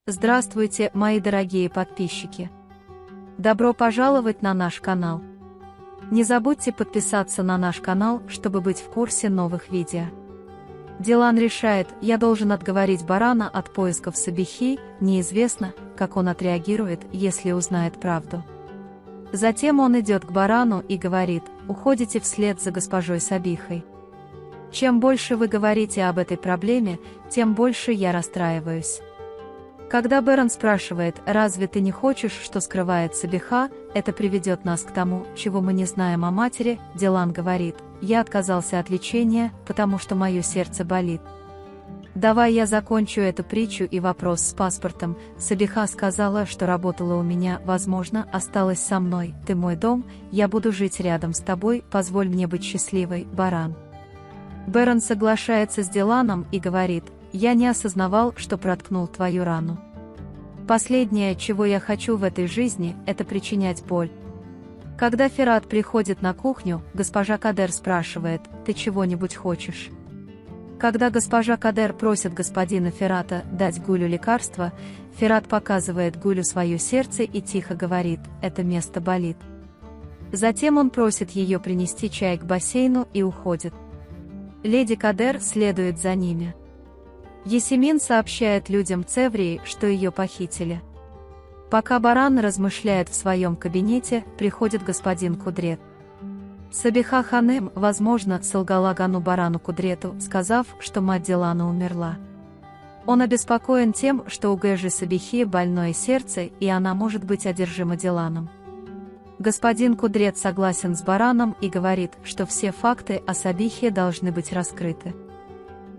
Здравствуйте, мои дорогие подписчики! Добро пожаловать на наш канал! Не забудьте подписаться на наш канал, чтобы быть в курсе новых видео. Дилан решает, я должен отговорить барана от поисков Сабихи, неизвестно, как он отреагирует, если узнает правду. Затем он идет к барану и говорит, уходите вслед за госпожой Сабихой. Чем больше вы говорите об этой проблеме, тем больше я расстраиваюсь. Когда Баран спрашивает, разве ты не хочешь, что скрывает Сабиха, это приведет нас к тому, чего мы не знаем о матери, Дилан говорит, я отказался от лечения, потому что мое сердце болит. Давай я закончу эту притчу и вопрос с паспортом. Сабиха сказала, что работала у меня, возможно, осталась со мной, ты мой дом, я буду жить рядом с тобой, позволь мне быть счастливой, Баран. Баран соглашается с Диланом и говорит, я не осознавал, что проткнул твою рану. Последнее, чего я хочу в этой жизни, это причинять боль. Когда Ферат приходит на кухню, госпожа Кадер спрашивает, ты чего-нибудь хочешь? Когда госпожа Кадер просит господина Ферата дать Гулю лекарство, Ферат показывает Гулю свое сердце и тихо говорит, это место болит. Затем он просит ее принести чай к бассейну и уходит. Леди Кадер следует за ними. Есемин сообщает людям Цеврии, что ее похитили. Пока Баран размышляет в своем кабинете, приходит господин Кудрет. Сабиха Ханем, возможно, солгала Гану Барану Кудрету, сказав, что мать Дилана умерла. Он обеспокоен тем, что у Гэжи Сабихи больное сердце и она может быть одержима Диланом. Господин Кудрет согласен с Бараном и говорит, что все факты о Сабихе должны быть раскрыты.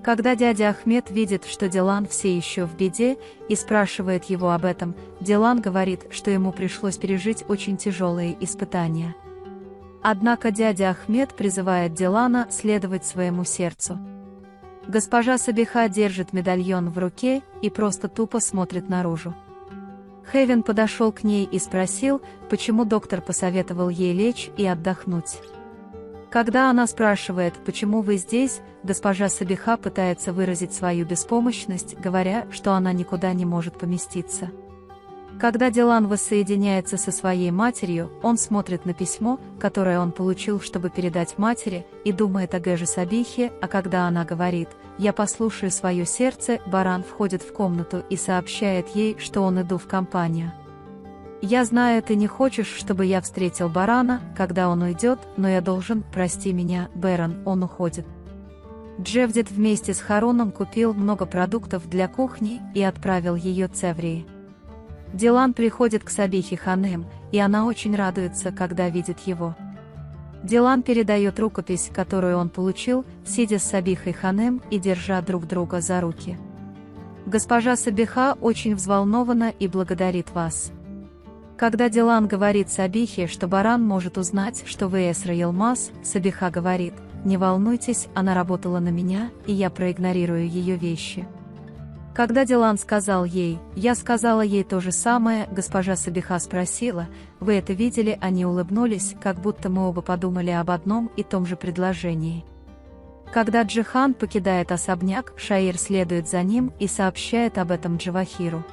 Когда дядя Ахмед видит, что Дилан все еще в беде, и спрашивает его об этом, Дилан говорит, что ему пришлось пережить очень тяжелые испытания. Однако дядя Ахмед призывает Дилана следовать своему сердцу. Госпожа Сабиха держит медальон в руке и просто тупо смотрит наружу. Хевен подошел к ней и спросил, почему доктор посоветовал ей лечь и отдохнуть. Когда она спрашивает, почему вы здесь, госпожа Сабиха пытается выразить свою беспомощность, говоря, что она никуда не может поместиться. Когда Дилан воссоединяется со своей матерью, он смотрит на письмо, которое он получил, чтобы передать матери, и думает о Гэже Сабихе, а когда она говорит «Я послушаю свое сердце», Баран входит в комнату и сообщает ей, что он иду в компанию. «Я знаю, ты не хочешь, чтобы я встретил Барана, когда он уйдет, но я должен, прости меня, Баран, он уходит». Джевдет вместе с Харуном купил много продуктов для кухни и отправил ее Цеврии. Дилан приходит к Сабихе Ханем, и она очень радуется, когда видит его. Дилан передает рукопись, которую он получил, сидя с Сабихой Ханем и держа друг друга за руки. Госпожа Сабиха очень взволнована и благодарит вас. Когда Дилан говорит Сабихе, что Баран может узнать, что вы Эсра Елмаз, Сабиха говорит, не волнуйтесь, она работала на меня, и я проигнорирую ее вещи. Когда Дилан сказал ей, я сказала ей то же самое, госпожа Сабиха спросила, вы это видели, они улыбнулись, как будто мы оба подумали об одном и том же предложении. Когда Джихан покидает особняк, Шаир следует за ним и сообщает об этом Джавахиру.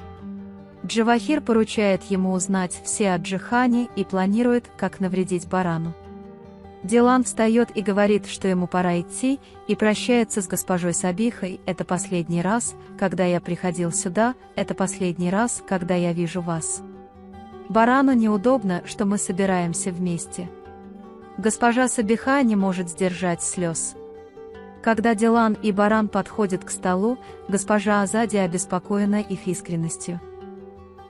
Джавахир поручает ему узнать все о Джихане и планирует, как навредить Барану. Дилан встает и говорит, что ему пора идти, и прощается с госпожой Сабихой, это последний раз, когда я приходил сюда, это последний раз, когда я вижу вас. Барану неудобно, что мы собираемся вместе. Госпожа Сабиха не может сдержать слез. Когда Дилан и Баран подходят к столу, госпожа Азади обеспокоена их искренностью.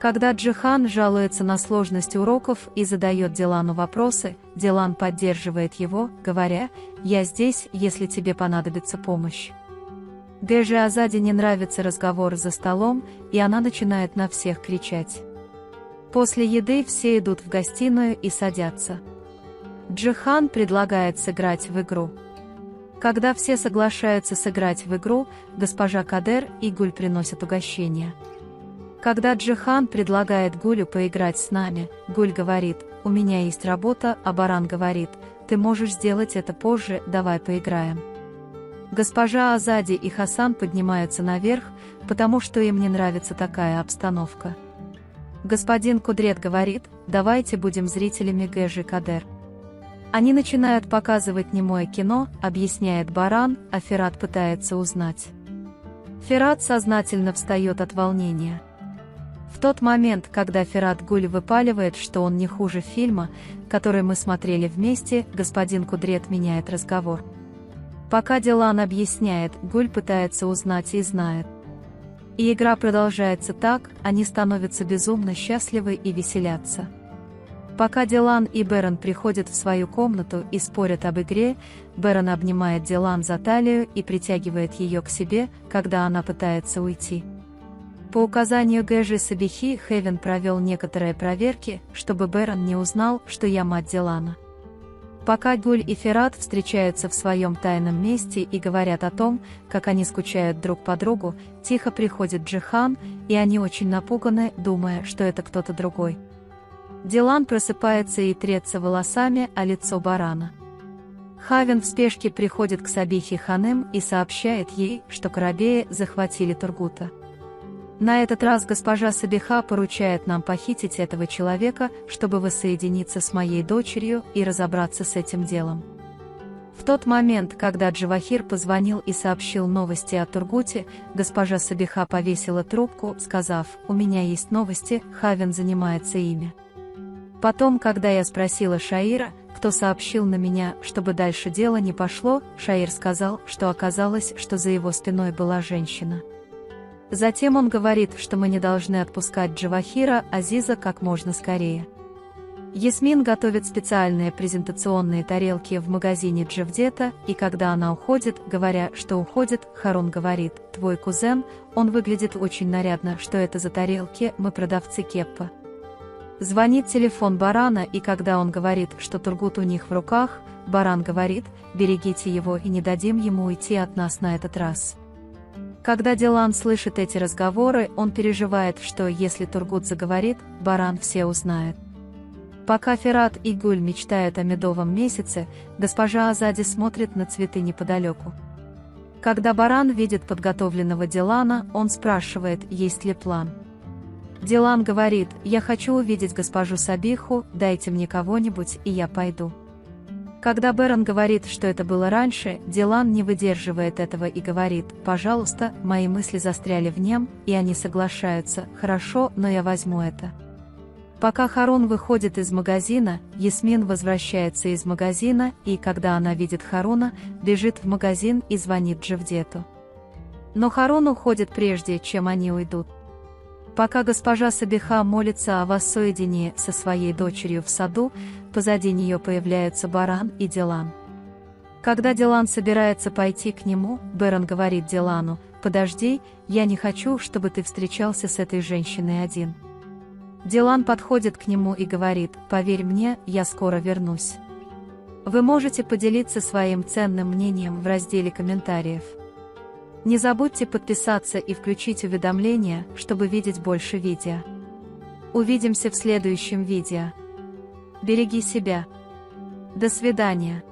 Когда Джихан жалуется на сложность уроков и задает Дилану вопросы, Дилан поддерживает его, говоря, «Я здесь, если тебе понадобится помощь». Гэже Азади не нравится разговор за столом, и она начинает на всех кричать. После еды все идут в гостиную и садятся. Джихан предлагает сыграть в игру. Когда все соглашаются сыграть в игру, госпожа Кадер и Гуль приносят угощение. Когда Джихан предлагает Гулю поиграть с нами, Гуль говорит, у меня есть работа, а Баран говорит, ты можешь сделать это позже, давай поиграем. Госпожа Азади и Хасан поднимаются наверх, потому что им не нравится такая обстановка. Господин Кудрет говорит: давайте будем зрителями Гэжи Кадер. Они начинают показывать немое кино, объясняет Баран, а Ферат пытается узнать. Ферат сознательно встает от волнения. В тот момент, когда Ферат Гуль выпаливает, что он не хуже фильма, который мы смотрели вместе, господин Кудрет меняет разговор. Пока Дилан объясняет, Гуль пытается узнать и знает. И игра продолжается так, они становятся безумно счастливы и веселятся. Пока Дилан и Берен приходят в свою комнату и спорят об игре, Берен обнимает Дилан за талию и притягивает ее к себе, когда она пытается уйти. По указанию Гэжи Сабихи Хевен провел некоторые проверки, чтобы Берен не узнал, что я мать Дилана. Пока Гуль и Ферат встречаются в своем тайном месте и говорят о том, как они скучают друг по другу, тихо приходит Джихан, и они очень напуганы, думая, что это кто-то другой. Дилан просыпается и трется волосами о лицо Барана. Хавен в спешке приходит к Сабихе Ханым и сообщает ей, что Карабеи захватили Тургута. На этот раз госпожа Сабиха поручает нам похитить этого человека, чтобы воссоединиться с моей дочерью и разобраться с этим делом. В тот момент, когда Джавахир позвонил и сообщил новости о Тургуте, госпожа Сабиха повесила трубку, сказав: «У меня есть новости, Хавен занимается ими». Потом, когда я спросила Шаира, кто сообщил на меня, чтобы дальше дело не пошло, Шаир сказал, что оказалось, что за его спиной была женщина. Затем он говорит, что мы не должны отпускать Джавахира Азиза как можно скорее. Ясмин готовит специальные презентационные тарелки в магазине Джавдета, и когда она уходит, говоря, что уходит, Харун говорит: «Твой кузен, он выглядит очень нарядно, что это за тарелки, мы продавцы Кеппа». Звонит телефон Барана, и когда он говорит, что Тургут у них в руках, Баран говорит: «Берегите его и не дадим ему уйти от нас на этот раз». Когда Дилан слышит эти разговоры, он переживает, что если Тургут заговорит, Баран все узнает. Пока Ферат и Гуль мечтают о медовом месяце, госпожа Азади смотрит на цветы неподалеку. Когда Баран видит подготовленного Дилана, он спрашивает, есть ли план. Дилан говорит: «Я хочу увидеть госпожу Сабиху, дайте мне кого-нибудь, и я пойду». Когда Берен говорит, что это было раньше, Дилан не выдерживает этого и говорит: «Пожалуйста, мои мысли застряли в нем», и они соглашаются: «Хорошо, но я возьму это». Пока Харун выходит из магазина, Ясмин возвращается из магазина, и когда она видит Харуна, бежит в магазин и звонит Джавдету. Но Харун уходит прежде, чем они уйдут. Пока госпожа Сабиха молится о воссоединении со своей дочерью в саду, позади нее появляются Баран и Дилан. Когда Дилан собирается пойти к нему, Берен говорит Дилану: «Подожди, я не хочу, чтобы ты встречался с этой женщиной один». Дилан подходит к нему и говорит: «Поверь мне, я скоро вернусь». Вы можете поделиться своим ценным мнением в разделе комментариев. Не забудьте подписаться и включить уведомления, чтобы видеть больше видео. Увидимся в следующем видео. Береги себя. До свидания.